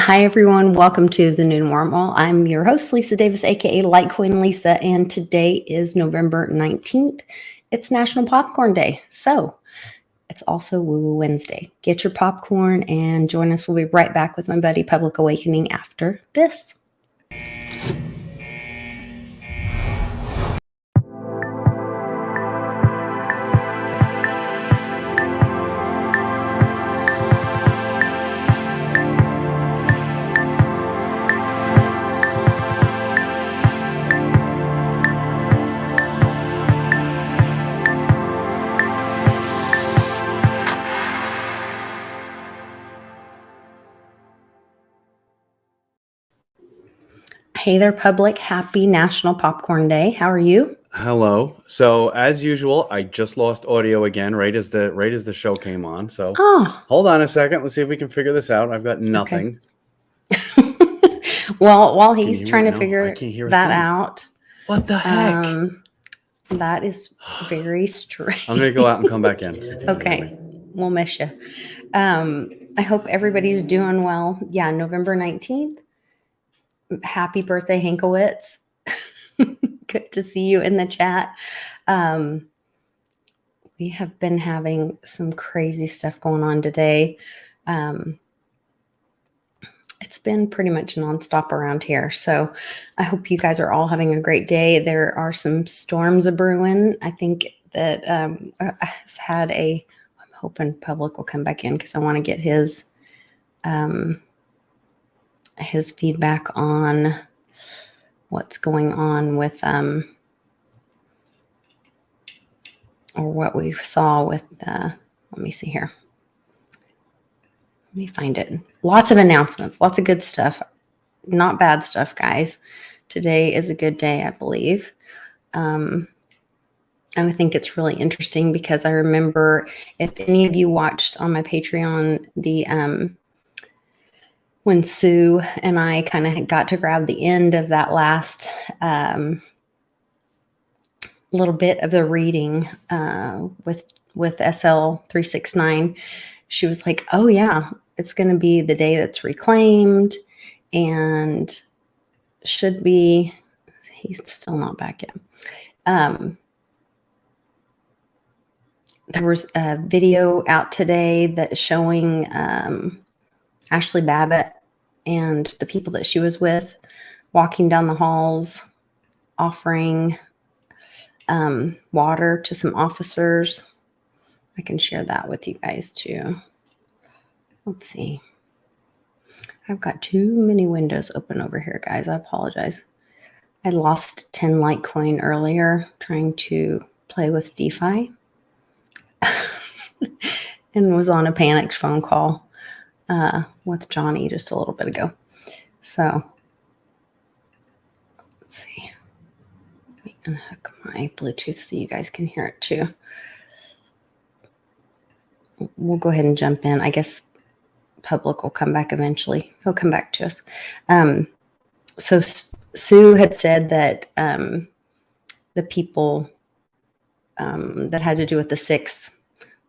Hi, everyone. Welcome to the Noon Wormhole. I'm your host, Lisa Davis, aka Litecoin Lisa, and today is November 19th. It's National Popcorn Day, so it's also Woo Woo Wednesday. Get your popcorn and join us. We'll be right back with my buddy Public Awakening after this. Hey there, Public. Happy National Popcorn Day. How are you? Hello. So as usual, I just lost audio again right as the show came on. So hold on a second. Let's see if we can figure this out. I've got nothing. Okay. Well, while he's trying to figure that out. What the heck? That is very strange. I'm going to go out and come back in. Okay. We'll miss you. I hope everybody's doing well. Yeah, November 19th. Happy birthday, Hankowitz. Good to see you in the chat. We have been having some crazy stuff going on today. It's been pretty much nonstop around here. So I hope you guys are all having a great day. There are some storms a-brewing. I think that has had I'm hoping Public will come back in because I want to get his feedback on what's going on with or what we saw with let me see here. Let me find it. Lots of announcements, lots of good stuff. Not bad stuff, guys. Today is a good day, I believe. And I think it's really interesting because I remember, if any of you watched on my Patreon, when Sue and I kind of got to grab the end of that last little bit of the reading with SL369, she was like, oh yeah, it's going to be the day that's reclaimed and should be, he's still not back yet. There was a video out today that's showing Ashley Babbitt and the people that she was with walking down the halls, offering water to some officers. I can share that with you guys too. Let's see. I've got too many windows open over here, guys. I apologize. I lost 10 Litecoin earlier trying to play with DeFi and was on a panicked phone call with Johnny just a little bit ago. So let's see. Let me unhook my Bluetooth so you guys can hear it too. We'll go ahead and jump in. I guess Public will come back eventually. He'll come back to us. So Sue had said that the people that had to do with the 6th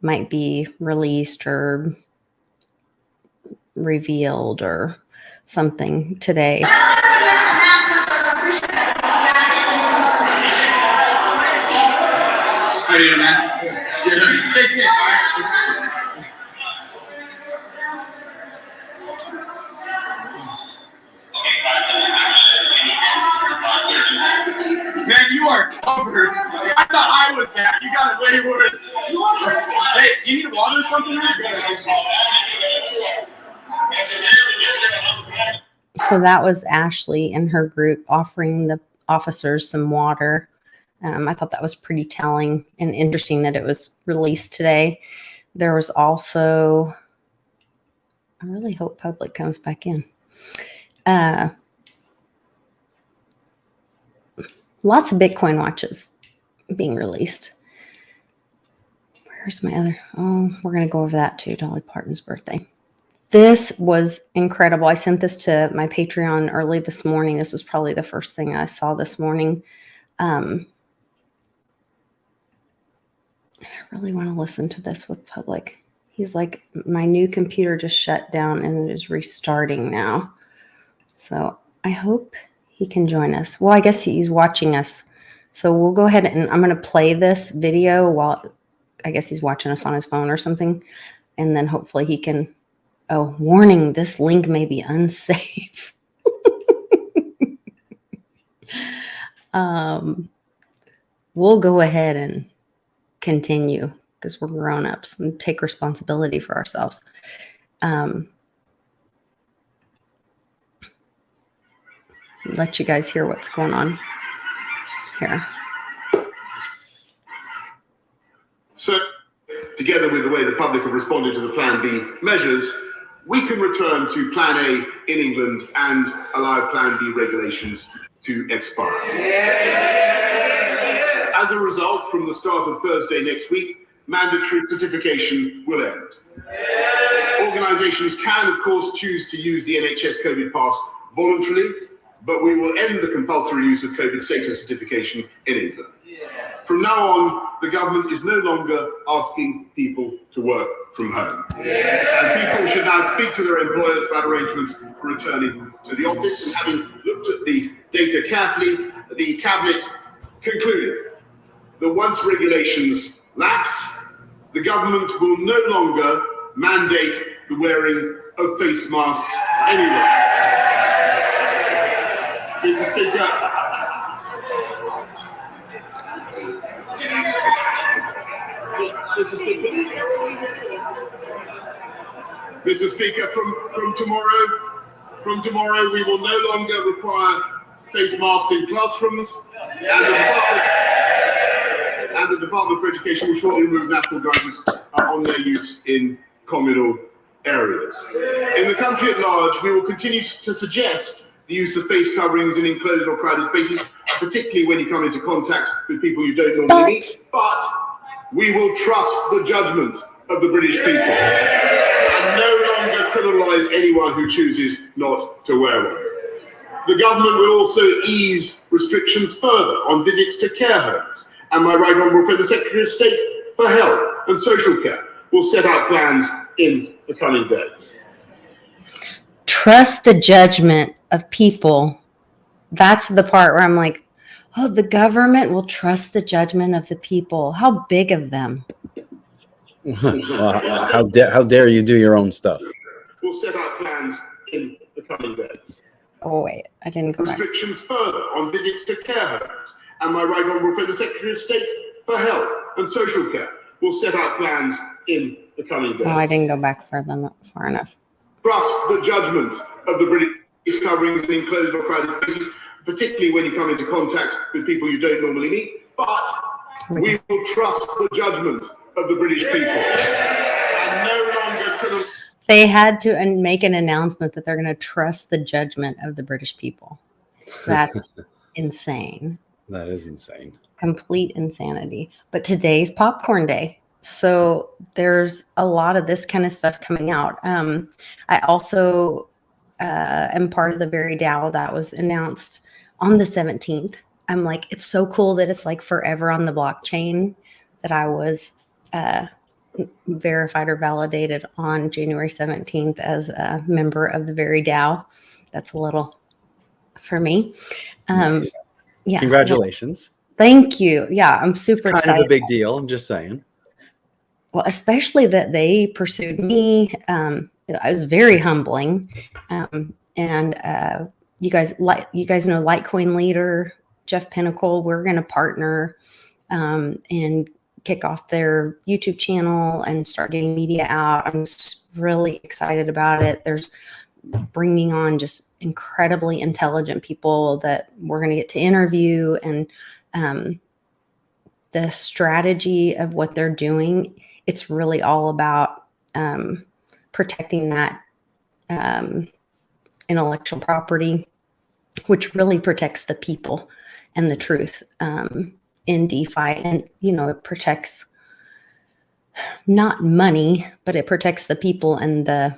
might be released or revealed or something today. How are you doing, man? Stay safe, all right? Man, you are covered. I thought I was bad. You got it way worse. Hey, do you need water or something, man? So that was Ashley and her group offering the officers some water. I thought that was pretty telling and interesting that it was released today. There was also, I really hope Public comes back in. Lots of Bitcoin watches being released. Where's my other? Oh, we're going to go over that too. Dolly Parton's birthday. This was incredible. I sent this to my Patreon early this morning. This was probably the first thing I saw this morning. I really want to listen to this with Public. He's like, my new computer just shut down and it is restarting now. So I hope he can join us. Well, I guess he's watching us. So we'll go ahead and I'm going to play this video while I guess he's watching us on his phone or something. And then hopefully he can. Oh, warning, this link may be unsafe. We'll go ahead and continue because we're grown-ups and take responsibility for ourselves. Let you guys hear what's going on here. So, together with the way the public have responded to the Plan B measures, we can return to Plan A in England and allow Plan B regulations to expire. As a result, from the start of Thursday next week, mandatory certification will end. Organisations can, of course, choose to use the NHS COVID Pass voluntarily, but we will end the compulsory use of COVID status certification in England. From now on, the government is no longer asking people to work from home. And people should now speak to their employers about arrangements for returning to the office. And having looked at the data carefully, the Cabinet concluded that once regulations lapse, the government will no longer mandate the wearing of face masks anywhere. Mr. Speaker, Mr. Speaker, from tomorrow we will no longer require face masks in classrooms, and the Department for Education will shortly remove national guidance on their use in communal areas. In the country at large, we will continue to suggest the use of face coverings in enclosed or crowded spaces, particularly when you come into contact with people you don't normally meet, but we will trust the judgment of the British people and no longer criminalise anyone who chooses not to wear one. The government will also ease restrictions further on visits to care homes, and my right honourable friend, the Secretary of State for Health and Social Care, will set out plans in the coming days. Trust the judgment of people. That's the part where I'm like, oh, the government will trust the judgment of the people. How big of them? How dare you do your own stuff? We'll set out plans in the coming days. Oh, wait, I didn't go back. Restrictions further on visits to care homes, and my right honourable friend, the Secretary of State for Health and Social Care, will set out plans in the coming days. Oh, I didn't go back far enough. Trust the judgment of the British coverings in enclosed or crowded spaces, particularly when you come into contact with people you don't normally meet, but we will trust the judgment of the British people and no longer criminal. They had to make an announcement that they're going to trust the judgment of the British people. That's insane. That is insane. Complete insanity. But today's popcorn day. So there's a lot of this kind of stuff coming out. I also am part of the very DAO that was announced on the 17th. I'm like, it's so cool that it's like forever on the blockchain that I was verified or validated on January 17th as a member of the very DAO. That's a little for me. Nice. Yeah. Congratulations. Thank you. Yeah, I'm super excited. Kind of a big deal. I'm just saying. Well, especially that they pursued me. It was very humbling. And you guys know Litecoin leader Jeff Pinnacle. We're going to partner and kick off their YouTube channel and start getting media out. I'm just really excited about it. There's bringing on just incredibly intelligent people that we're going to get to interview, and the strategy of what they're doing. It's really all about protecting that intellectual property, which really protects the people and the truth in DeFi. And, it protects not money, but it protects the people and the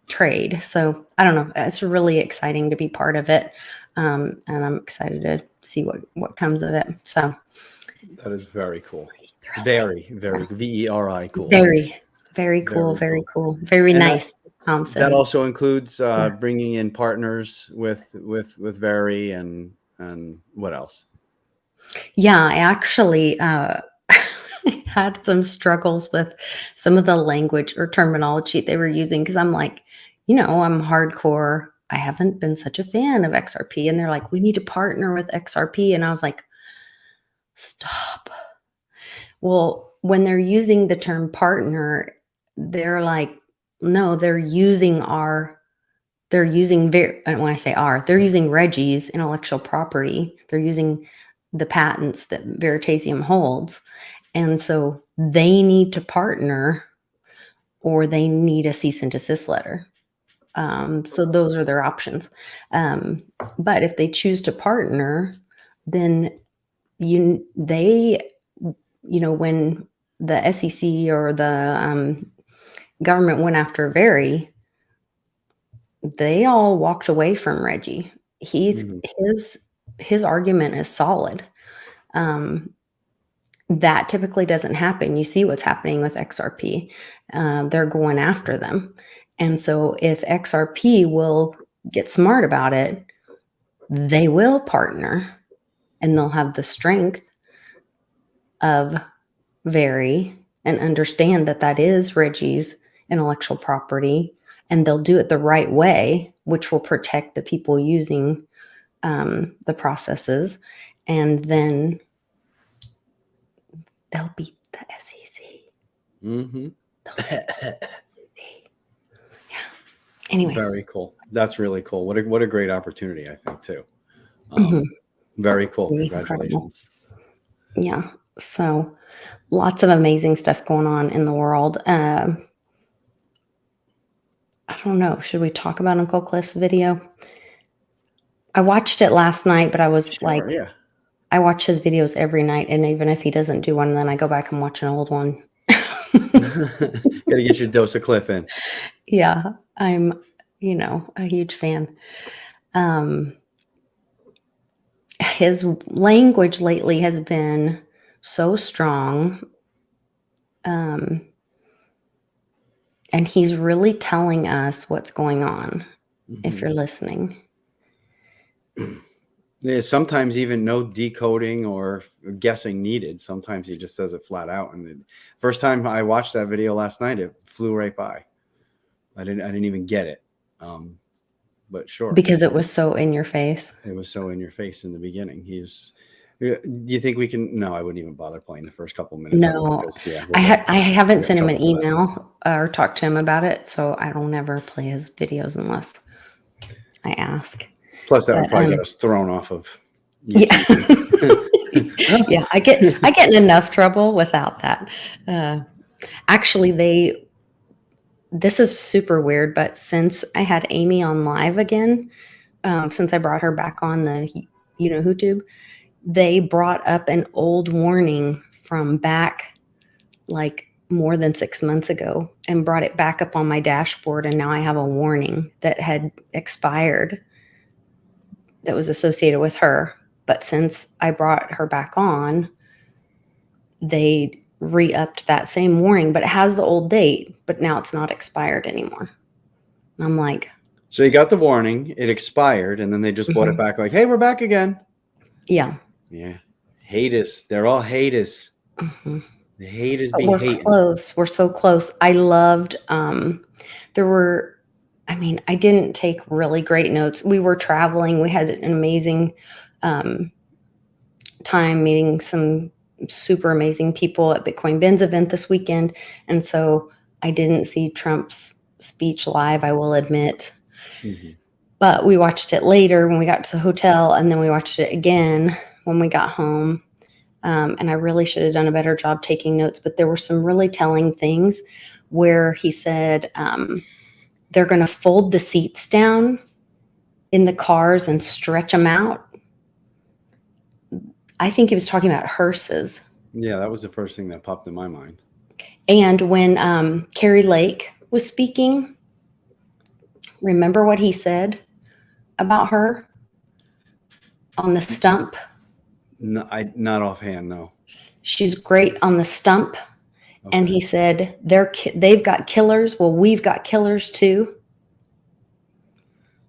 trade. So I don't know. It's really exciting to be part of it. And I'm excited to see what comes of it. So that is very cool. Very, very VERI cool. Very, Very cool. Very Very cool. cool. Very And nice. Tom that says. also includes bringing in partners with Very and what else? Yeah, I actually had some struggles with some of the language or terminology they were using because I'm like, I'm hardcore. I haven't been such a fan of XRP. And they're like, we need to partner with XRP. And I was like, stop. Well, when they're using the term partner, they're like, no, they're using when I say they're using Reggie's intellectual property. They're using the patents that Veritasium holds. And so they need to partner or they need a cease and desist letter. So those are their options. But if they choose to partner, then when the SEC or the government went after Very, they all walked away from Reggie. His argument is solid. That typically doesn't happen. You see what's happening with XRP. They're going after them. And so if XRP will get smart about it, they will partner and they'll have the strength of Very and understand that that is Reggie's intellectual property, and they'll do it the right way, which will protect the people using the processes, and then they'll beat the SEC. Mm-hmm. Yeah. Anyway. Very cool. That's really cool. What a great opportunity, I think, too. Very cool. Congratulations. Incredible. Yeah. So lots of amazing stuff going on in the world. I don't know. Should we talk about Uncle Cliff's video? I watched it last night, but I was yeah. I watch his videos every night, and even if he doesn't do one, then I go back and watch an old one. Gotta get your dose of Cliff in. Yeah, I'm, a huge fan. His language lately has been so strong. And he's really telling us what's going on, if you're listening. There's sometimes even no decoding or guessing needed. Sometimes he just says it flat out. And first time I watched that video last night, it flew right by. I didn't even get it. But sure. Because it was so in your face. It was so in your face in the beginning. Do you think we can? No, I wouldn't even bother playing the first couple minutes. No, I haven't sent him an email or talked to him about it. So I don't ever play his videos unless I ask. Plus, that would probably get us thrown off of YouTube. Yeah. Yeah, I get in enough trouble without that. Actually, this is super weird, but since I had Amy on live again, since I brought her back on the YouTube, they brought up an old warning from back like more than 6 months ago and brought it back up on my dashboard. And now I have a warning that had expired that was associated with her. But since I brought her back on, they re-upped that same warning, but it has the old date, but now it's not expired anymore. And I'm like, so you got the warning, it expired, and then they just brought it back like, hey, we're back again. Yeah. Yeah. Haters. They're all haters. The haters be hating. Close. We're so close. I loved, I didn't take really great notes. We were traveling. We had an amazing time meeting some super amazing people at Bitcoin Ben's event this weekend. And so I didn't see Trump's speech live, I will admit. But we watched it later when we got to the hotel, and then we watched it again when we got home. And I really should have done a better job taking notes, but there were some really telling things where he said they're going to fold the seats down in the cars and stretch them out. I think he was talking about hearses. Yeah, that was the first thing that popped in my mind. And when Carrie Lake was speaking, remember what he said about her on the stump? No, not offhand, no. She's great on the stump And he said, they've got killers. Well, we've got killers too.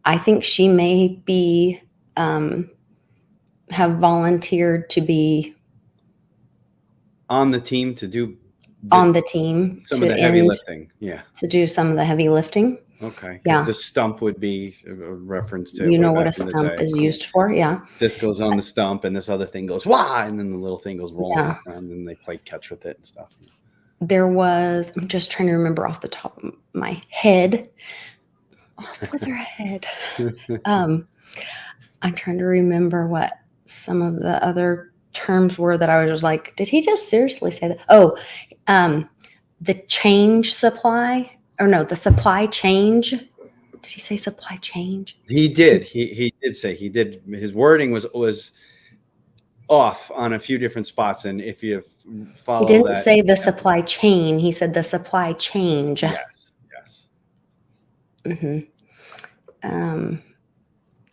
I think she may be, have volunteered to be on the team to do on the team some of the heavy lifting. Yeah. To do some of the heavy lifting. Okay. Yeah. The stump would be a reference to, you know what a stump is used for. Yeah. This goes on the stump and this other thing goes, wah, and then the little thing goes rolling around and then they play catch with it and stuff. There was, I'm just trying to remember off the top of my head. Off with her head. I'm trying to remember what some of the other terms were that I was just like, did he just seriously say that? Oh, the change supply, or no, the supply change. Did he say supply change? He did. He did say he did. His wording was off on a few different spots, and if you follow, he didn't say the supply chain. He said the supply change. Yes. Mm-hmm.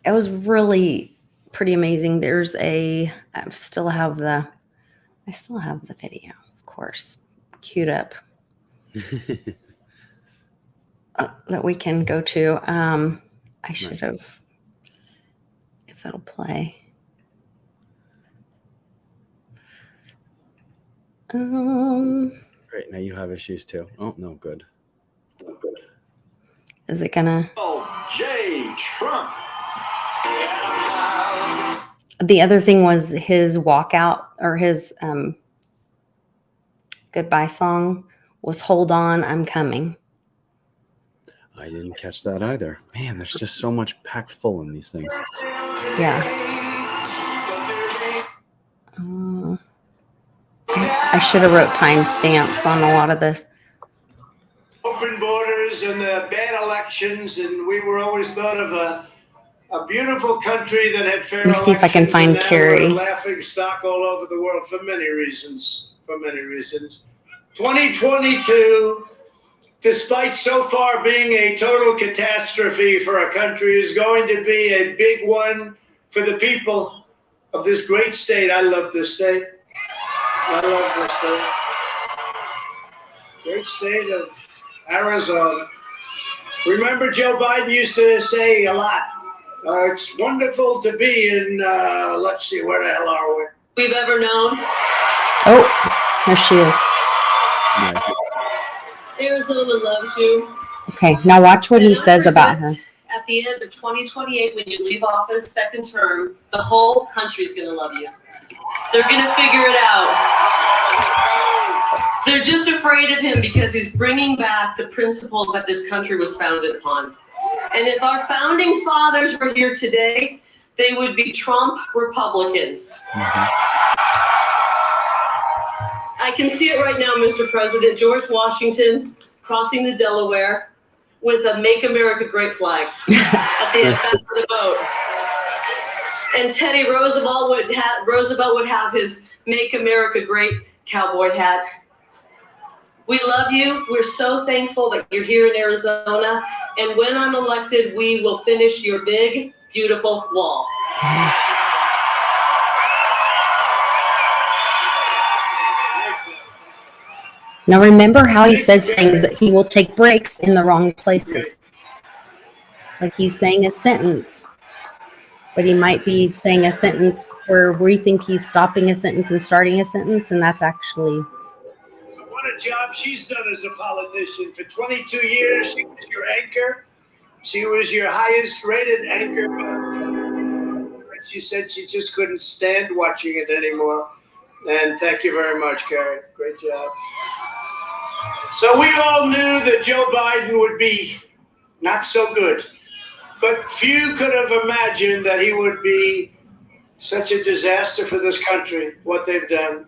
It was really pretty amazing. There's I still have the video, of course, queued up that we can go to. I should have, if it'll play. Great. Now you have issues too. Oh, no, good. Is it gonna? Oh, J. Trump. The other thing was his walkout, or his goodbye song was "Hold On, I'm Coming." I didn't catch that either. Man, there's just so much packed full in these things. Yeah. I should have wrote timestamps on a lot of this. Open borders and bad elections, and we were always thought of a beautiful country that had fair elections. Let me see if I can find Carrie. Laughing stock all over the world for many reasons. 2022, despite so far being a total catastrophe for our country, is going to be a big one for the people of this great state. I love this state. Great state of Arizona. Remember, Joe Biden used to say a lot, it's wonderful to be in, let's see, where the hell are we? We've ever known. Oh, there she is. Nice. Arizona loves you. Okay, now watch what he says about her. At the end of 2028, when you leave office, second term, the whole country's going to love you. They're going to figure it out. They're just afraid of him because he's bringing back the principles that this country was founded upon. And if our founding fathers were here today, they would be Trump Republicans. Mm-hmm. I can see it right now, Mr. President. George Washington crossing the Delaware with a Make America Great flag at the back of the boat. And Teddy Roosevelt would have his Make America Great cowboy hat. We love you. We're so thankful that you're here in Arizona. And when I'm elected, we will finish your big, beautiful wall. Now remember how he says things that he will take breaks in the wrong places. Like he's saying a sentence, but he might be saying a sentence where we think he's stopping a sentence and starting a sentence, and that's actually... What a job she's done as a politician. For 22 years, she was your anchor. She was your highest rated anchor. And she said she just couldn't stand watching it anymore. And thank you very much, Carrie. Great job. So we all knew that Joe Biden would be not so good. But few could have imagined that he would be such a disaster for this country, what they've done.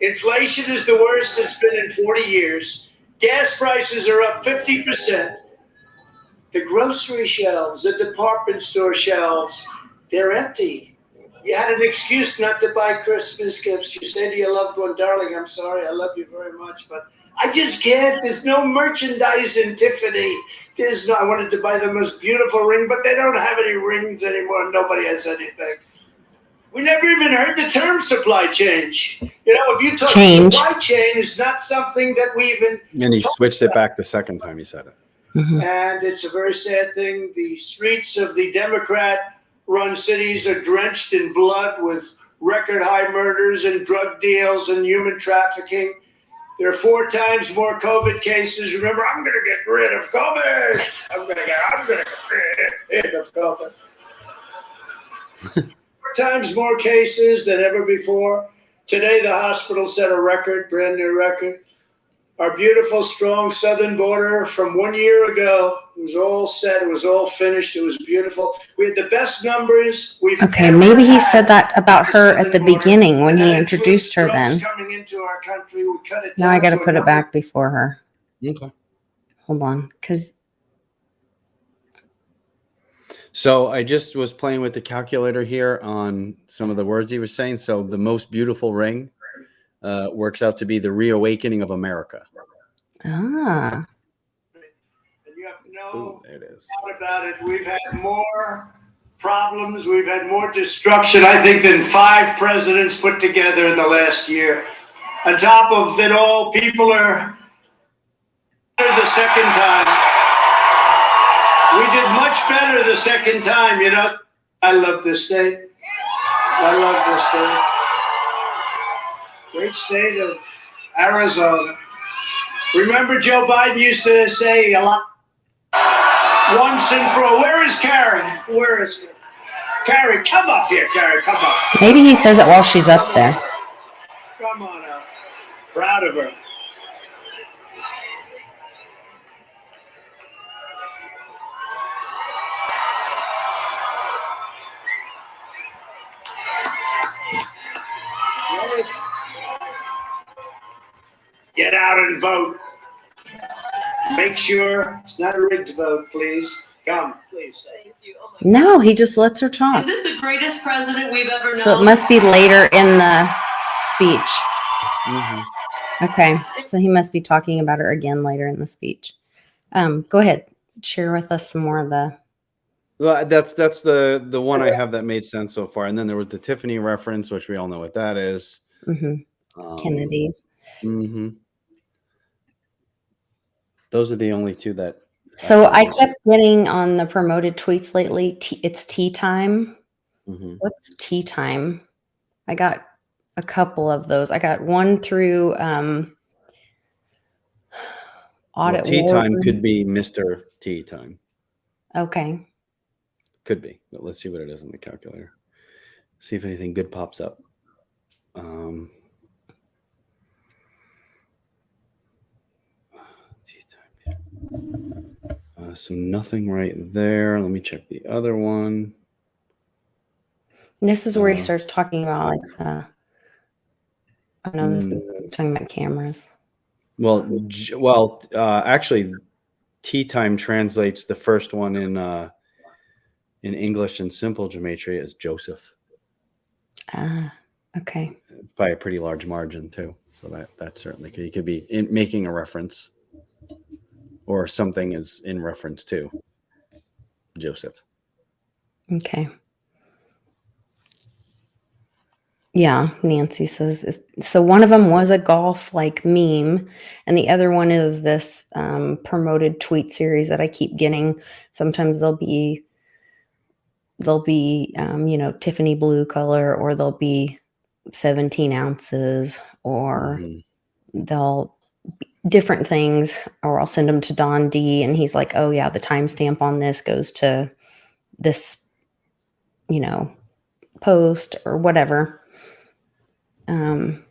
Inflation is the worst it's been in 40 years. Gas prices are up 50%. The grocery shelves, the department store shelves, they're empty. You had an excuse not to buy Christmas gifts. You say to your loved one, darling, I'm sorry, I love you very much, but I just can't. There's no merchandise in Tiffany. I wanted to buy the most beautiful ring, but they don't have any rings anymore. Nobody has anything. We never even heard the term supply change. You know, if you talk Change. supply chain is not something that we even. And he switched it back the second time he said it. Mhm. And it's a very sad thing. The streets of the Democrat-run cities are drenched in blood with record high murders and drug deals and human trafficking. There are 4 times more COVID cases. Remember, I'm going to get rid of COVID. I'm going to get rid of COVID. 4 times more cases than ever before. Today, the hospital set a record, brand new record. Our beautiful, strong southern border from 1 year ago, it was all set. It was all finished. It was beautiful. We had the best numbers we've Okay, ever maybe he had said that about at her the at the southern border. beginning when And he that introduced her includes then. drugs coming into our country. We cut it Now I down got to to a put it number. back before her. Okay. Hold on, because So I just was playing with the calculator here on some of the words he was saying. So the most beautiful ring works out to be the reawakening of America. ah, And you have Ooh, no there it is. doubt about it. We've had more problems. We've had more destruction, I think, than 5 presidents put together in the last year. On top of it all, people are the second time. We did much better the second time, you know. I love this state. I love this state. Great state of Arizona. Remember Joe Biden used to say a lot. Once and for all. Where is Carrie? Where is Carrie? Carrie, come up here, Carrie. Come up. maybe he says it while she's up there. Come on up. Proud of her. Get out and vote. Make sure it's not a rigged vote, please. Come, please. Thank you. Oh my No, he just lets her talk. Is this the greatest president we've ever known? So it must be later in the speech. Mhm. Okay, so he must be talking about her again later in the speech. Go ahead, share with us some more of the. Well, that's the one I have that made sense so far. And then there was the Tiffany reference, which we all know what that is. Kennedys. Mm-hmm. Those are the only 2 that. So I kept getting on the promoted tweets lately. It's tea time. Mm-hmm. What's tea time? I got a couple of those. I got one through audit. Tea War time Room. could be Mr. Tea time. Okay. Could be, but let's see what it is in the calculator. See if anything good pops up. So nothing right there. Let me check the other one. This is where he starts talking about like I know this is he's talking about cameras. Well, actually, tea time translates the first one in English and simple gematria as Joseph. Ah, okay. By a pretty large margin too. So that certainly could be making a reference, or something is in reference to Joseph. Okay. Yeah, Nancy says so. One of them was a golf like meme, and the other one is this promoted tweet series that I keep getting. Sometimes they'll be Tiffany blue color, or they'll be 17 ounces, or they'll be different things, or I'll send them to Don D, and he's like, "Oh yeah, the timestamp on this goes to this, post or whatever."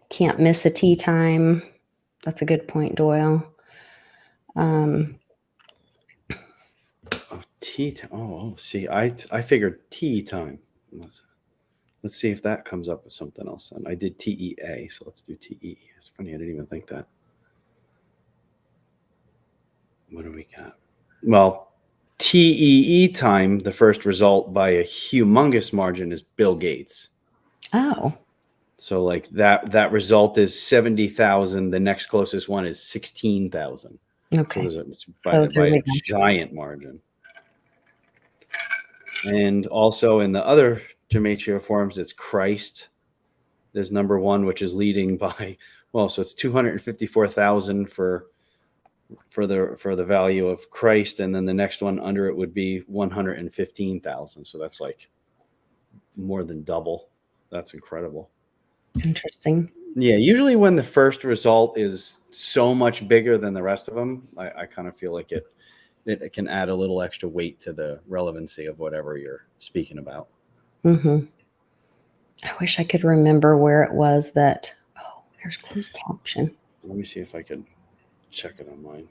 Can't miss a tea time. That's a good point, Doyle. Tea time. Oh, see, I figured tea time. Let's see if that comes up with something else. And I did TEA, so let's do TE. It's funny, I didn't even think that. What do we got? Well, TEE time, the first result by a humongous margin is Bill Gates. Oh. So like that result is 70,000. The next closest one is 16,000. Okay. So it's by a giant margin. And also in the other gematria forms, it's Christ is number one, which is leading by, well, so it's 254,000 for the value of Christ, and then the next one under it would be 115,000. So that's like more than double. That's incredible. Interesting. Yeah, usually when the first result is so much bigger than the rest of them, I kind of feel like it can add a little extra weight to the relevancy of whatever you're speaking about. Mm-hmm. I wish I could remember where it was that. Oh, there's closed caption. Let me see if I could check it on mine.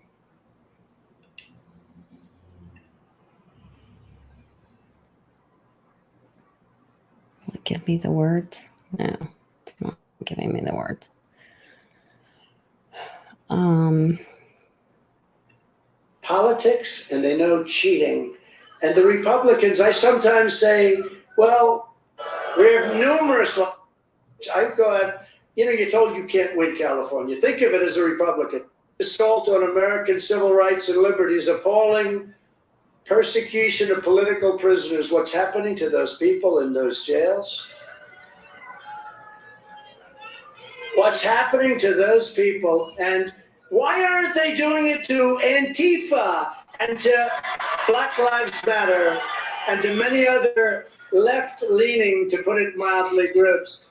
Will it give me the words? No, it's not giving me the words. Politics, and they know cheating. And the Republicans, I sometimes say, well, we have numerous. I go at, you're told you can't win California. Think of it as a Republican. Assault on American civil rights and liberties, appalling persecution of political prisoners. What's happening to those people in those jails? What's happening to those people? And why aren't they doing it to Antifa and to Black Lives Matter and to many other left-leaning, to put it mildly, groups?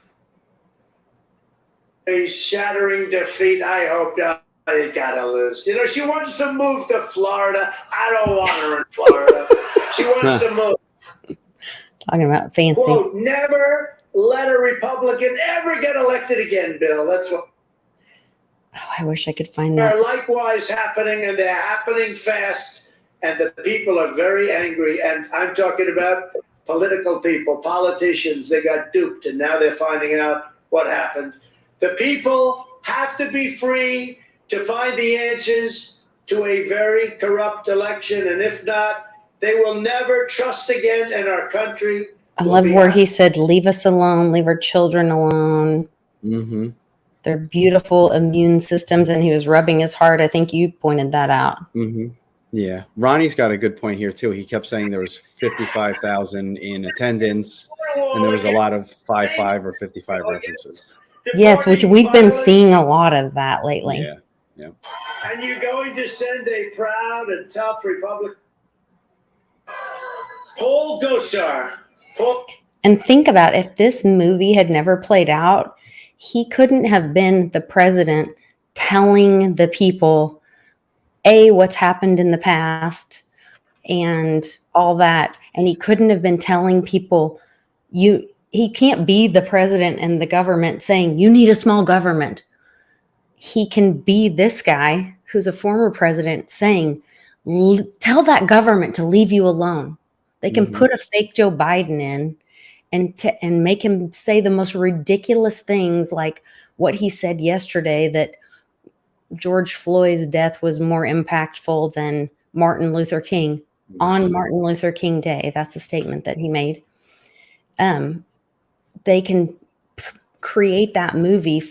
A shattering defeat. I hope they gotta lose. She wants to move to Florida. I don't want her in Florida. She wants to move. Talking about fancy. Quote, never let a Republican ever get elected again, Bill. That's what. Oh, I wish I could find that. Are likewise happening, and they're happening fast, and the people are very angry. And I'm talking about political people, politicians. They got duped, and now they're finding out what happened. The people have to be free to find the answers to a very corrupt election, and if not, they will never trust again in our country. I love where he said, leave us alone, leave our children alone. Mm-hmm. Their beautiful immune systems, and he was rubbing his heart. I think you pointed that out. Mm-hmm. Yeah. Ronnie's got a good point here, too. He kept saying there was 55,000 in attendance, and there was a lot of 55 or 55 references. Yes, which we've been seeing a lot of that lately. Yeah. Yeah. And you're going to send a proud and tough Republican. Paul Gosar. And think about if this movie had never played out, he couldn't have been the president telling the people, what's happened in the past and all that. And he couldn't have been telling people, he can't be the president and the government saying, you need a small government. He can be this guy who's a former president saying, tell that government to leave you alone. They can put a fake Joe Biden in and make him say the most ridiculous things, like what he said yesterday, that George Floyd's death was more impactful than Martin Luther King on Martin Luther King Day. That's the statement that he made. They can create that movie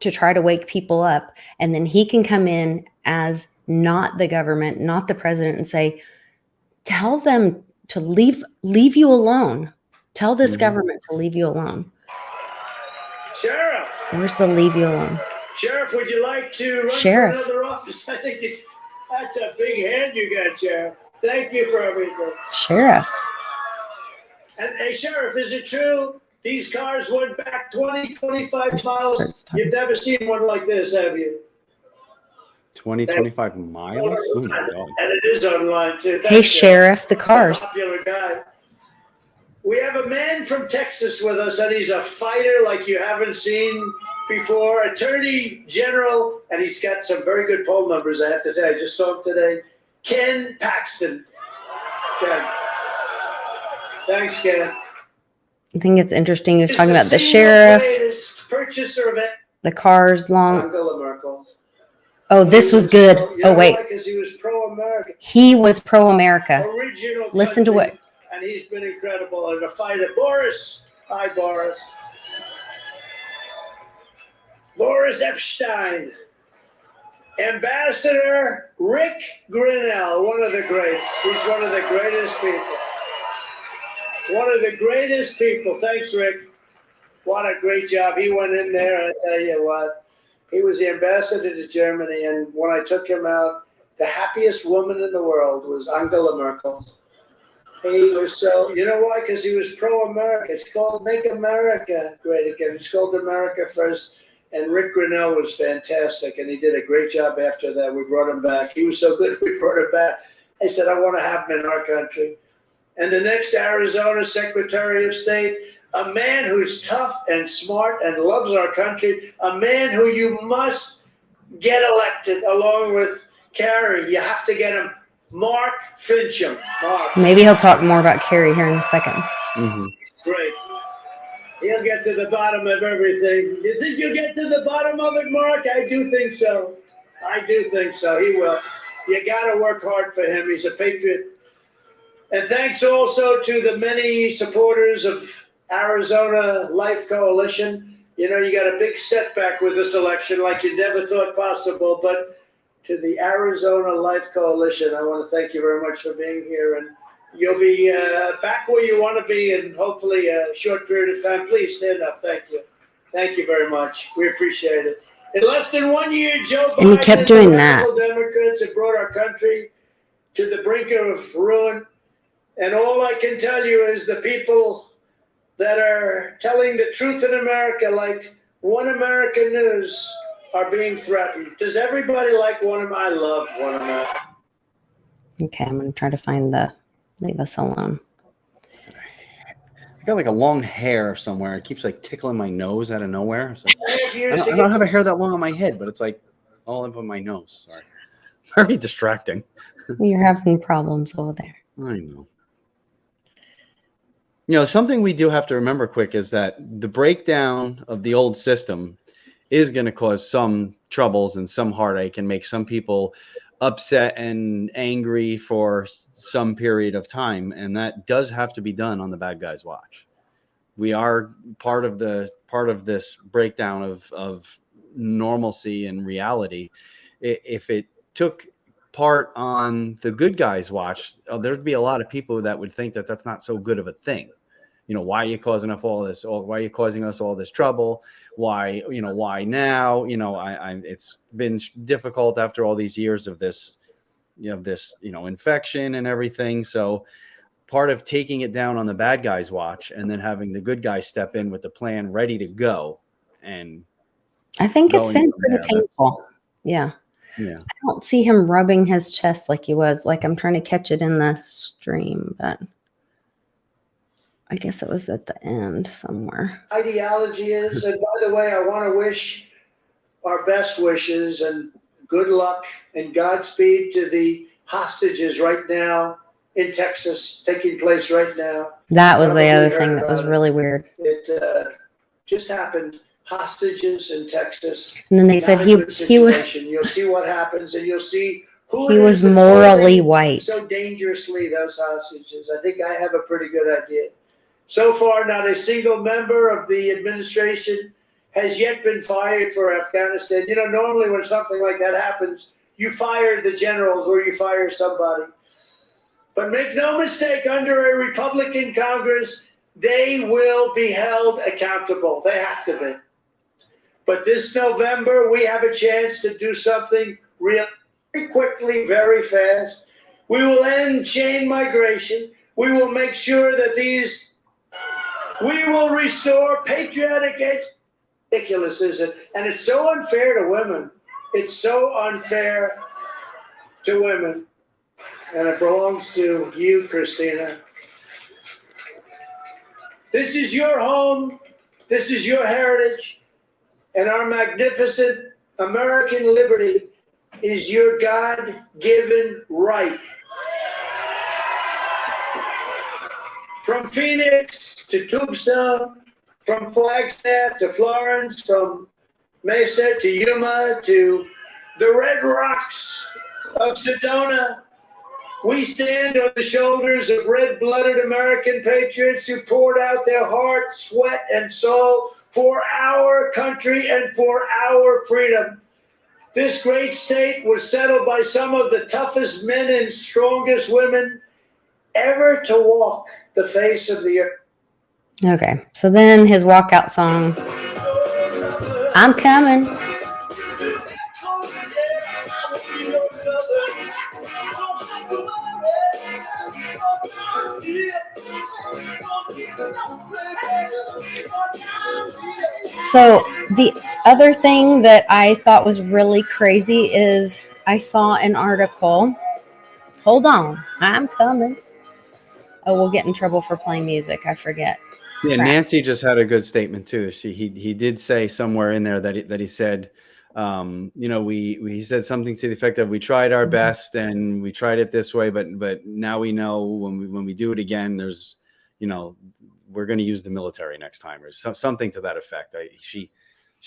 to try to wake people up, and then he can come in as not the government, not the president, and say, tell them to leave you alone. Tell this government to leave you alone. Sheriff. Where's the leave you alone? Sheriff, would you like to run Sheriff. for another office? I think that's a big hand you got, Sheriff. Thank you for everything. Sheriff. And hey, Sheriff, is it true these cars went back 20, 25 miles? You've never seen one like this, have you? 20, 25 miles? Oh my God. And it is online, too. Hey, Sheriff, the cars. Popular guy. We have a man from Texas with us, and he's a fighter like you haven't seen before. Attorney General, and he's got some very good poll numbers, I have to say. I just saw him today. Ken Paxton. Ken. Thanks, Ken. I think it's interesting. He was talking about the sheriff, purchaser of it. the cars long. Angela Merkel. Oh, this was good. Oh, wait. Because he was pro-America. He was pro-America. Original Listen to country, what. and he's been incredible as a fighter. Boris. Hi, Boris. Boris Epstein. Ambassador Rick Grinnell, one of the greats. He's one of the greatest people. One of the greatest people. Thanks, Rick. What a great job. He went in there, I tell you what. He was the ambassador to Germany, and when I took him out, the happiest woman in the world was Angela Merkel. He was so, you know why? Because he was pro-America. It's called Make America Great Again. It's called America First. And Rick Grinnell was fantastic, and he did a great job after that. We brought him back. He was so good, we brought him back. I said, I want to have him in our country. And the next Arizona Secretary of State, a man who's tough and smart and loves our country, a man who you must get elected along with Kerry. You have to get him, Mark Fincham. Mark. Maybe he'll talk more about Kerry here in a second. Mm-hmm. Great. He'll get to the bottom of everything. You think you'll get to the bottom of it, Mark? I do think so. I do think so. He will. You got to work hard for him. He's a patriot. And thanks also to the many supporters of Arizona Life Coalition. You know, you got a big setback with this election like you never thought possible. But to the Arizona Life Coalition, I want to thank you very much for being here. And you'll be back where you want to be in hopefully a short period of time. Please stand up. Thank you. Thank you very much. We appreciate it. In less than 1 year, Joe Biden And he kept doing the that. radical Democrats have brought our country to the brink of ruin. And all I can tell you is the people that are telling the truth in America, like One American News, are being threatened. Does everybody like One America? I love One America. Okay, I'm going to try to find the leave us alone. I got like a long hair somewhere. It keeps like tickling my nose out of nowhere. It's like, Years I to don't get- have a hair that long on my head, but it's like all up on my nose. Sorry. Very distracting. You're having problems over there. I know. You know, something we do have to remember quick is that the breakdown of the old system is going to cause some troubles and some heartache and make some people upset and angry for some period of time. And that does have to be done on the bad guys' watch. We are part of this breakdown of normalcy and reality. If it took part on the good guys' watch, there'd be a lot of people that would think that that's not so good of a thing. You know, why are you causing us all this? Or why are you causing us all this trouble? Why, you know, why now? You know, it's been difficult after all these years of this, infection and everything. So part of taking it down on the bad guys' watch and then having the good guys step in with the plan ready to go. And I think it's been from pretty there, painful. Yeah. Yeah. I don't see him rubbing his chest like he was. Like I'm trying to catch it in the stream, but I guess it was at the end somewhere. Ideology is, and by the way, I want to wish our best wishes and good luck and Godspeed to the hostages right now in Texas, taking place right now. That was the Probably other heard thing that was about it. really weird. It just happened. Hostages in Texas. And then they said Not a he good was situation. You'll see what happens, and you'll see who he it was is that's morally holding white. so dangerously those hostages. I think I have a pretty good idea. So far, not a single member of the administration has yet been fired for Afghanistan. You know, normally when something like that happens, you fire the generals or you fire somebody. But make no mistake, under a Republican Congress, they will be held accountable. They have to be. But this November, we have a chance to do something really quickly, very fast. We will end chain migration. We will make sure that we will restore patriotic education. Ridiculous, is it? And it's so unfair to women. It's so unfair to women. And it belongs to you, Christina. This is your home. This is your heritage. And our magnificent American liberty is your God-given right. From Phoenix to Tombstone, from Flagstaff to Florence, from Mesa to Yuma to the Red Rocks of Sedona, we stand on the shoulders of red-blooded American patriots who poured out their heart, sweat, and soul for our country and for our freedom. This great state was settled by some of the toughest men and strongest women ever to walk the face of the earth. Okay, so then his walkout song, I'm Coming. So the other thing that I thought was really crazy is I saw an article. Hold on, I'm coming. Oh, we'll get in trouble for playing music. I forget. Yeah, Crap. Nancy just had a good statement too. He did say somewhere in there that he said, you know, he said something to the effect of, we tried our best and we tried it this way, but now we know when we do it again, there's, you know, we're going to use the military next time, or something to that effect. She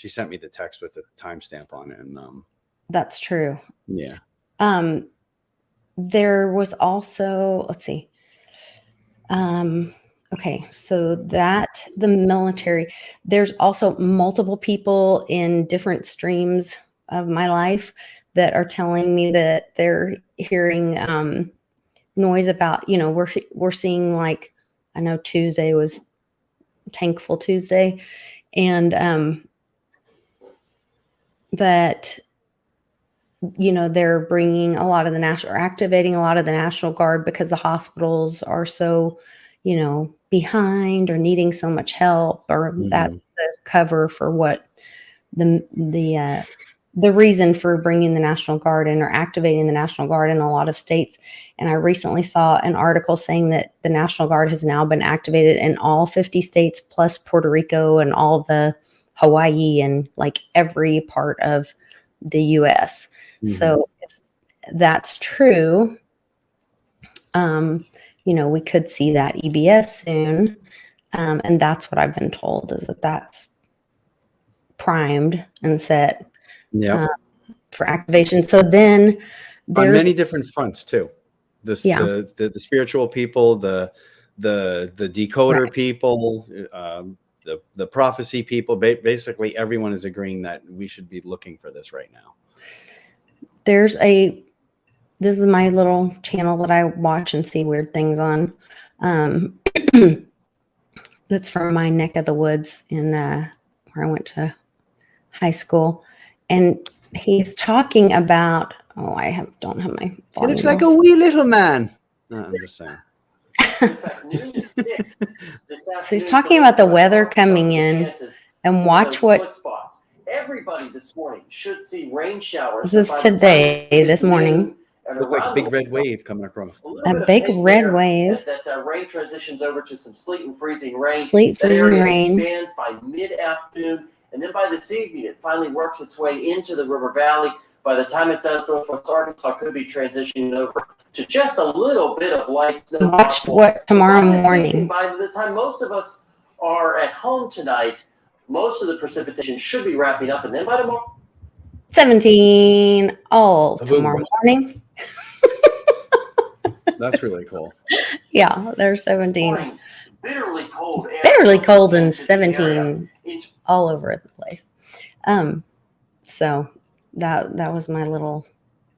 sent me the text with the timestamp on it, and That's true. yeah. There was also, let's see. Okay, so that the military, there's also multiple people in different streams of my life that are telling me that they're hearing noise about, you know, we're seeing, like, I know Tuesday was Thankful Tuesday, and that, you know, they're bringing a lot of the national, or activating a lot of the National Guard because the hospitals are so, you know, behind or needing so much help, or that's the cover for what the reason for bringing the National Guard in, or activating the National Guard in a lot of states. And I recently saw an article saying that the National Guard has now been activated in all 50 states, plus Puerto Rico and all the Hawaii and like every part of the US. So if that's true, you know, we could see that EBS soon. And that's what I've been told, is that that's primed and set for activation. So then there's on many different fronts too. Yeah. The spiritual people, the decoder people, the prophecy people, basically everyone is agreeing that we should be looking for this right now. This is my little channel that I watch and see weird things on. That's from my neck of the woods in where I went to high school, and he's talking about. Oh, don't have my volume. He looks like a wee little man. No, I'm just saying. So he's talking about the weather coming in, and watch what. Everybody this morning should see rain showers. This is today, this morning. Looks like a big red wave coming across. A big red wave. As that rain transitions over to some sleet and freezing rain. Sleet, that freezing area rain. expands by mid-afternoon, and then by this evening, it finally works its way into the river valley. By the time it does, Northwest Arkansas could be transitioning over to just a little bit of light snow. Watch what tomorrow morning. By the time most of us are at home tonight, most of the precipitation should be wrapping up, and then by tomorrow, 17 all tomorrow morning. That's really cool. Yeah, there's 17. bitterly cold air. Bitterly cold and 17 all over the place. So that was my little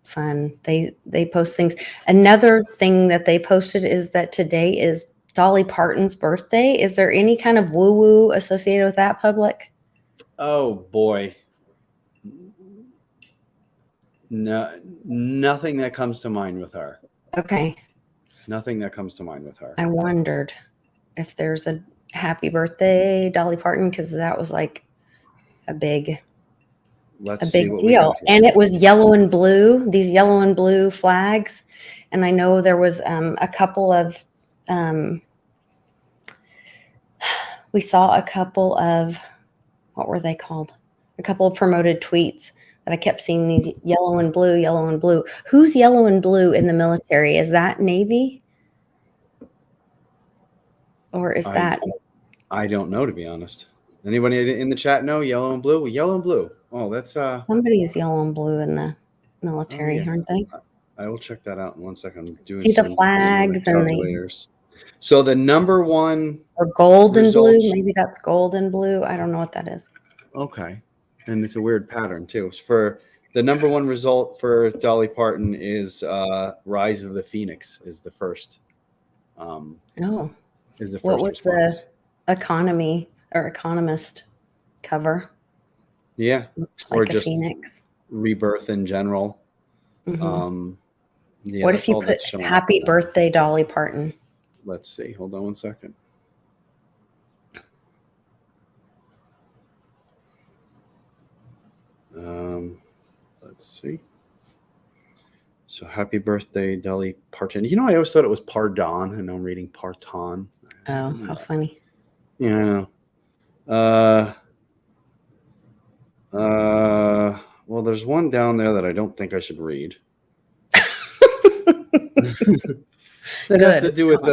fun. They post things. Another thing that they posted is that today is Dolly Parton's birthday. Is there any kind of woo-woo associated with that, public? Oh boy. No, nothing that comes to mind with her. Okay. Nothing that comes to mind with her. I wondered if there's a happy birthday, Dolly Parton, because that was like a big deal. And it was yellow and blue, these yellow and blue flags. And I know there was a couple of, we saw a couple of, what were they called? A couple of promoted tweets that I kept seeing, these yellow and blue, yellow and blue. Who's yellow and blue in the military? Is that Navy? Or is that? I don't know, to be honest. Anybody in the chat know yellow and blue? Yellow and blue. Oh, that's somebody's yellow and blue in the military, aren't they? I will check that out in 1 second. I'm doing see the flags and the. So the number one or gold and blue, maybe that's gold and blue. I don't know what that is. Okay, and it's a weird pattern too. For the number one result for Dolly Parton is "Rise of the Phoenix" is the first. Is the first what was response. economy or economist cover. Yeah. Looks Or like a just phoenix. rebirth in general. Mhm. Yeah, What that's if you all put that's showing up. "Happy Birthday, Dolly Parton"? Let's see. Hold on one second. Let's see. So happy birthday, Dolly Parton. You know, I always thought it was Pardon, and I'm reading Parton. Oh, how funny. Yeah. Well, there's one down there that I don't think I should read. It has to do with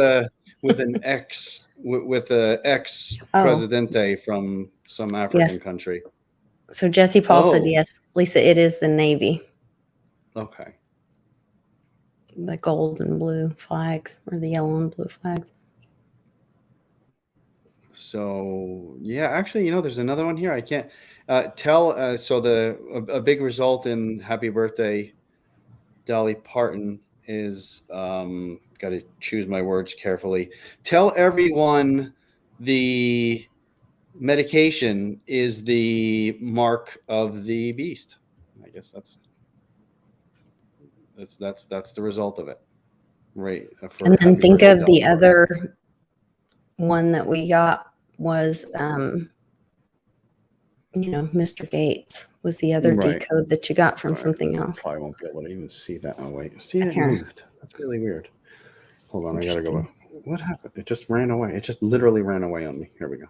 an ex with a ex presidente from some African country. So Jesse Paul said, Oh. yes, Lisa, it is the Navy. Okay. The gold and blue flags, or the yellow and blue flags. So yeah, actually, you know, there's another one here. I can't tell. So a big result in Happy Birthday, Dolly Parton is got to choose my words carefully. Tell everyone the medication is the mark of the beast. I guess that's the result of it, right? And then think of the other one that we got was, Mr. Gates was the other decode that you got from something else. Probably won't be able to even see that. Oh wait, see, it moved. That's really weird. Hold on, I gotta go. What happened? It just ran away. It just literally ran away on me. Here we go.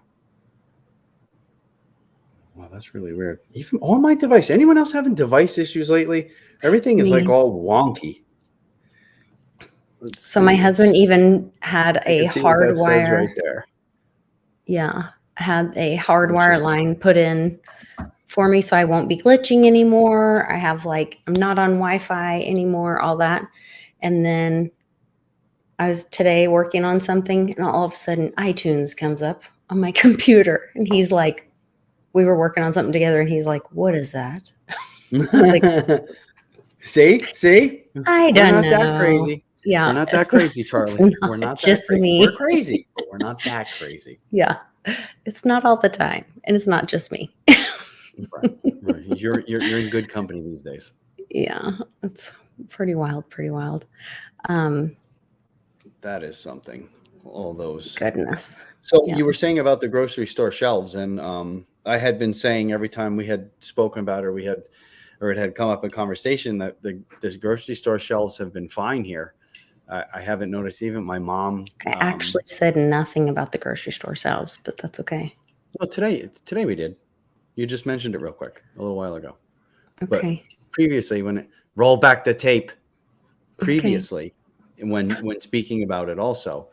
Wow, that's really weird. Even on my device. Anyone else having device issues lately? Everything is like all wonky. So my husband even had a hardwire right there. Yeah, had a hardwire line put in for me, so I won't be glitching anymore. I have I'm not on Wi-Fi anymore, all that. And then I was today working on something, and all of a sudden iTunes comes up on my computer, and he's like, we were working on something together, and he's like, what is that? I was like, see? I don't know. That crazy. Yeah. We're not that crazy, Charlie. We're not just that crazy. Me. We're crazy, but we're not that crazy. Yeah. It's not all the time, and it's not just me. Right. You're in good company these days. Yeah, it's pretty wild. That is something. All those. Goodness. So you were saying about the grocery store shelves, and I had been saying every time we had spoken about it, it had come up in conversation that the grocery store shelves have been fine here. I haven't noticed. Even my mom. I actually said nothing about the grocery store shelves, but that's okay. Well, today we did. You just mentioned it real quick a little while ago. Okay. But previously, roll back the tape. Previously, when speaking about it, also,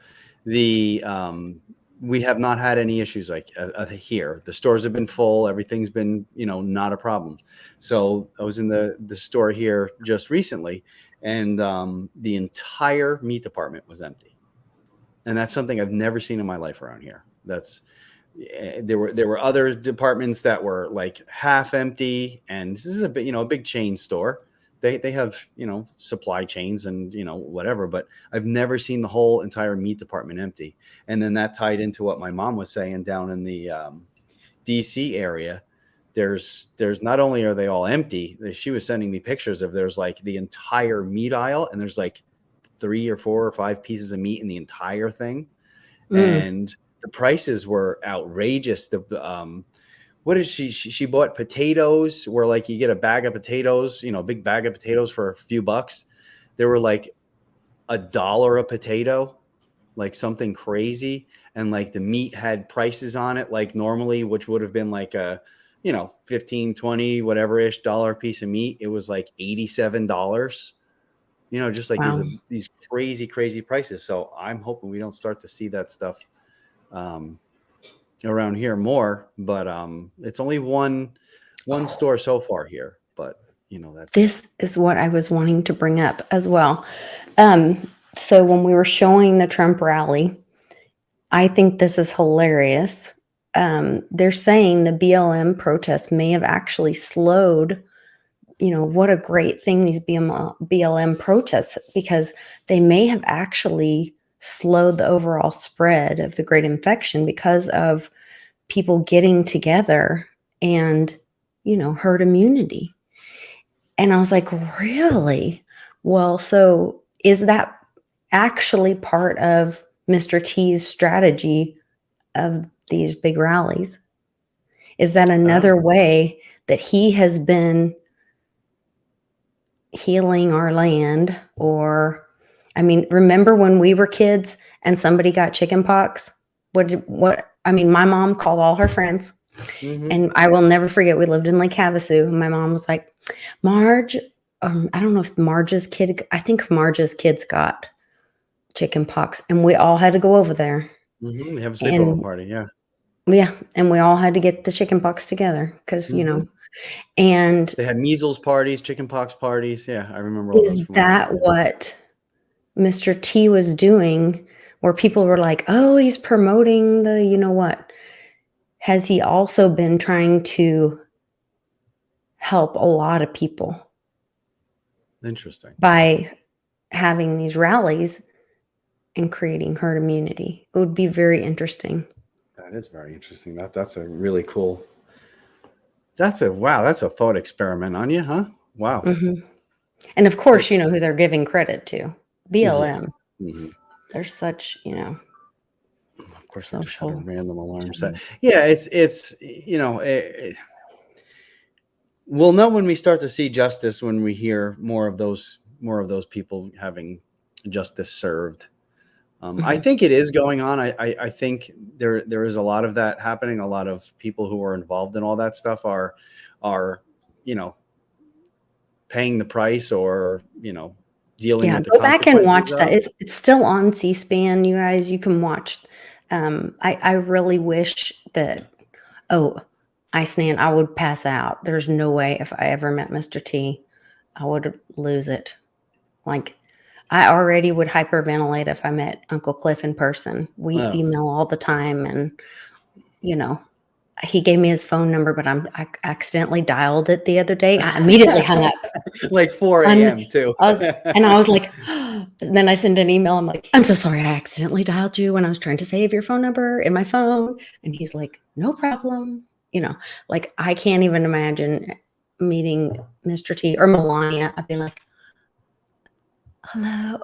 we have not had any issues like here. The stores have been full. Everything's been not a problem. So I was in the store here just recently, and the entire meat department was empty, and that's something I've never seen in my life around here. There were other departments that were like half empty, and this is a big chain store. They have supply chains and whatever, but I've never seen the whole entire meat department empty. And then that tied into what my mom was saying down in the DC area. There's not only are they all empty, she was sending me pictures of there's like the entire meat aisle, and there's like 3 or 4 or 5 pieces of meat in the entire thing. And the prices were outrageous. What did she bought potatoes where like you get a bag of potatoes, a big bag of potatoes for a few bucks. They were like $1 a potato, like something crazy. And like the meat had prices on it, like normally, which would have been like a, 15, 20, whatever ish dollar piece of meat. It was like $87, just like these crazy prices. So I'm hoping we don't start to see that stuff around here more, but it's only one store so far here, but this is what I was wanting to bring up as well. So when we were showing the Trump rally, I think this is hilarious. They're saying the BLM protests may have actually slowed, what a great thing these BLM protests, because they may have actually slowed the overall spread of the great infection because of people getting together and, herd immunity. And I was like, really? Well, so is that actually part of Mr. T's strategy of these big rallies? Is that another way that he has been healing our land? Or, remember when we were kids and somebody got chicken pox? My mom called all her friends. Mhm. And I will never forget, we lived in Lake Havasu. And my mom was like, Marge, I don't know if I think Marge's kids got chicken pox. And we all had to go over there. Mhm. We have a sleepover party. Yeah. Yeah. And we all had to get the chicken pox together because, and They had measles parties, chicken pox parties. Yeah, I remember all those is from when I was that a kid. what Mr. T was doing, where people were like, oh, he's promoting the, what? Has he also been trying to help a lot of people Interesting. by having these rallies and creating herd immunity? It would be very interesting. That is very interesting. That's a really cool. That's a thought experiment on you, huh? Wow. Mm-hmm. And of course, you know who they're giving credit to. BLM. Yeah. Mm-hmm. They're such, Of course, I just had a social. random alarm set. Yeah, it's we'll know when we start to see justice, when we hear more of those people having justice served. I think it is going on. I think there is a lot of that happening. A lot of people who are involved in all that stuff are paying the price, or dealing with the Go back and watch consequences that. It's still on C-SPAN, you guys. You can watch. I really wish that. Oh, Iceland, I would pass out. There's no way if I ever met Mr. T, I would lose it. Like, I already would hyperventilate if I met Uncle Cliff in person. We email all the time, and he gave me his phone number, but I accidentally dialed it the other day. I immediately hung up. Like 4 a.m. too. I was like, and then I send an email. I'm like, I'm so sorry, I accidentally dialed you when I was trying to save your phone number in my phone. And he's like, no problem. Like, I can't even imagine meeting Mr. T or Melania. I'd be like, hello.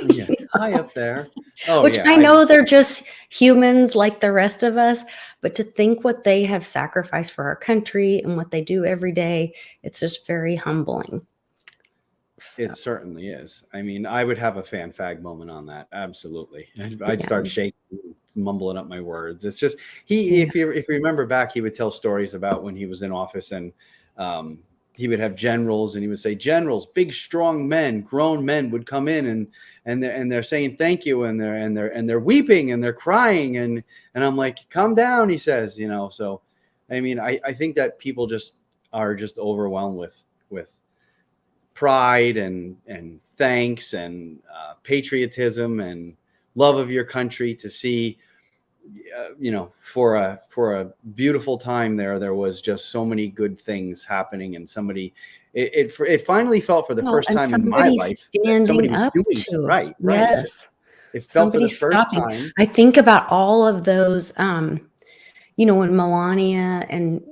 Yeah. Hi up there. Oh, Which yeah, I know they're just humans like the rest of us, but to think what they have sacrificed for our country and what they do every day, it's just very humbling. So, it certainly is. I would have a fan fag moment on that. Absolutely. I'd start shaking, mumbling up my words. It's just, if you remember back, he would tell stories about when he was in office, and he would have generals, and he would say, generals, big, strong men, grown men would come in, and they're saying thank you, and they're weeping, and they're crying, and I'm like, calm down, he says, so I think that people are just overwhelmed with pride and thanks and patriotism and love of your country, to see for a beautiful time there was just so many good things happening, and it finally felt for the first time in my life that somebody was doing so. Right. Yes. It felt for the first time. I think about all of those, when Melania and,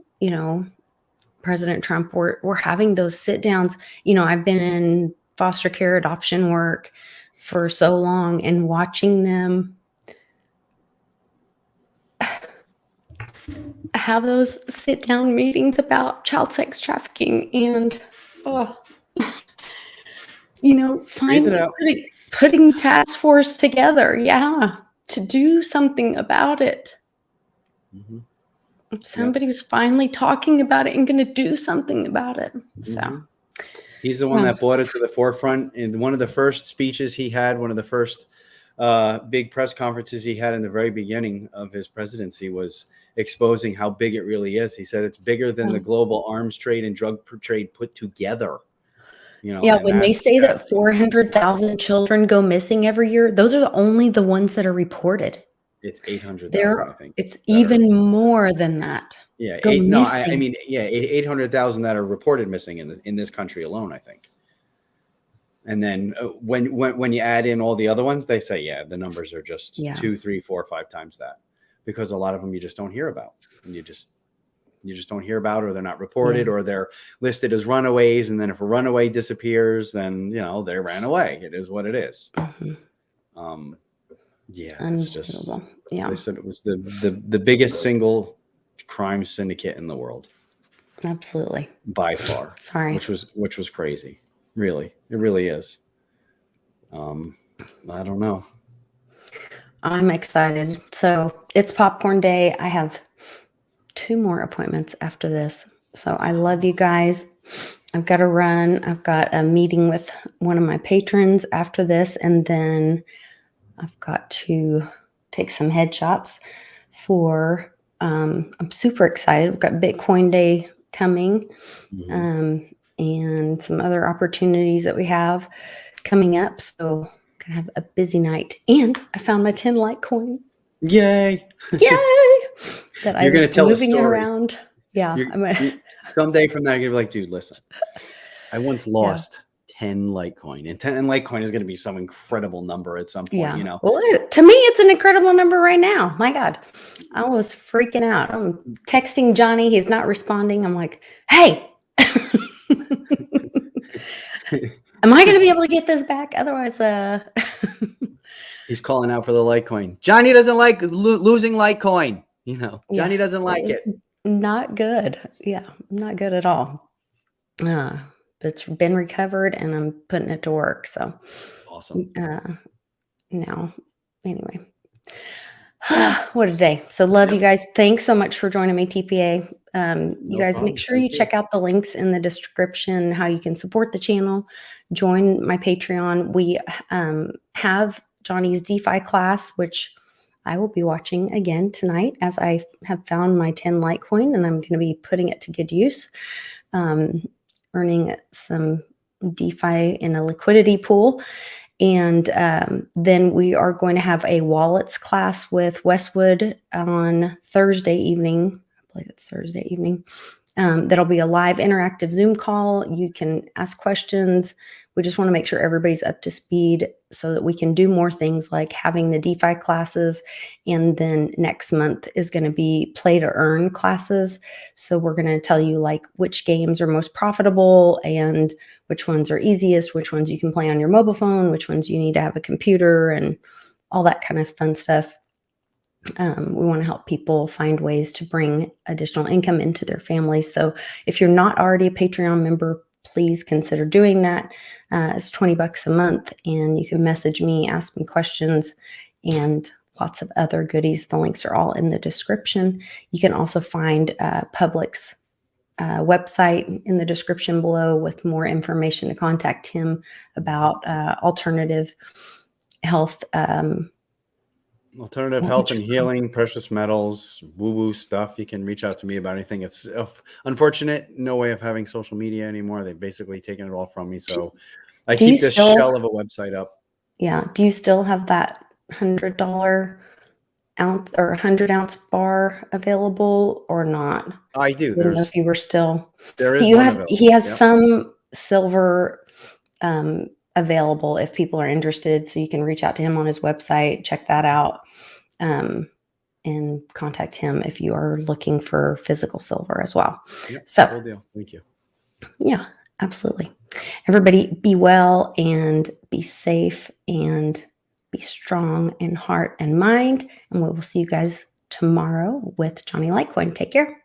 President Trump were having those sit downs. I've been in foster care adoption work for so long, and watching them have those sit down meetings about child sex trafficking, and finally putting task force together, to do something about it. Mm-hmm. Somebody was finally talking about it and going to do something about it. So he's the one that brought it to the forefront. In one of the first speeches he had, one of the first big press conferences he had in the very beginning of his presidency, was exposing how big it really is. He said it's bigger than the global arms trade and drug trade put together. When they say that 400,000 children go missing every year, those are only the ones that are reported. It's 800,000, I think. It's even more than that. Yeah, 800,000 that are reported missing in this country alone, I think. And then when you add in all the other ones, they say, yeah, the numbers are just 2, 3, 4, 5 times that, because a lot of them you just don't hear about, and you just don't hear about, or they're not reported, or they're listed as runaways. And then if a runaway disappears, then they ran away. It is what it is. It's just, they said it was the biggest single crime syndicate in the world. Absolutely. By far. Sorry. Which was crazy. Really. It really is. I don't know. I'm excited. So it's popcorn day. I have 2 more appointments after this. So I love you guys. I've got to run. I've got a meeting with one of my patrons after this, and then I've got to take some headshots for, I'm super excited. We've got Bitcoin Day coming, and some other opportunities that we have coming up. So gonna have a busy night. And I found my 10 Litecoin. Yay! That I You're was gonna tell moving a it story around. Yeah. Someday from now, you're gonna be like, dude, listen, I once lost 10 Litecoin, and 10 Litecoin is gonna be some incredible number at some point. Well, to me, it's an incredible number right now. My God, I was freaking out. I'm texting Johnny. He's not responding. I'm like, hey, am I going to be able to get this back? Otherwise, he's calling out for the Litecoin. Johnny doesn't like losing Litecoin. Johnny doesn't like it. Not good. Yeah, not good at all. But it's been recovered, and I'm putting it to work. So awesome. Now, anyway, what a day. So love you guys. Thanks so much for joining me, TPA. You guys make sure you check out the links in the description, how you can support the channel, join my Patreon. We have Johnny's DeFi class, which I will be watching again tonight, as I have found my 10 Litecoin, and I'm going to be putting it to good use, earning some DeFi in a liquidity pool. And then we are going to have a wallets class with Westwood on Thursday evening. I believe it's Thursday evening. That'll be a live interactive Zoom call. You can ask questions. We just want to make sure everybody's up to speed so that we can do more things like having the DeFi classes. And then next month is going to be play to earn classes. So we're going to tell you like which games are most profitable and which ones are easiest, which ones you can play on your mobile phone, which ones you need to have a computer, and all that kind of fun stuff. We want to help people find ways to bring additional income into their families. So if you're not already a Patreon member, please consider doing that. It's $20 a month, and you can message me, ask me questions, and lots of other goodies. The links are all in the description. You can also find Public's website in the description below with more information to contact him about alternative health. Alternative health and healing, precious metals, woo-woo stuff. You can reach out to me about anything. It's unfortunate, no way of having social media anymore. They've basically taken it all from me. So I keep this shell of a website up. Yeah. Do you still have that $100 ounce or 100-ounce bar available or not? I do. I don't know if you were still. There is one available. He has some silver available if people are interested. So you can reach out to him on his website, check that out, and contact him if you are looking for physical silver as well. Yep, so cool deal. Thank you. Yeah, absolutely. Everybody be well and be safe and be strong in heart and mind. And we will see you guys tomorrow with Johnny Litecoin. Take care.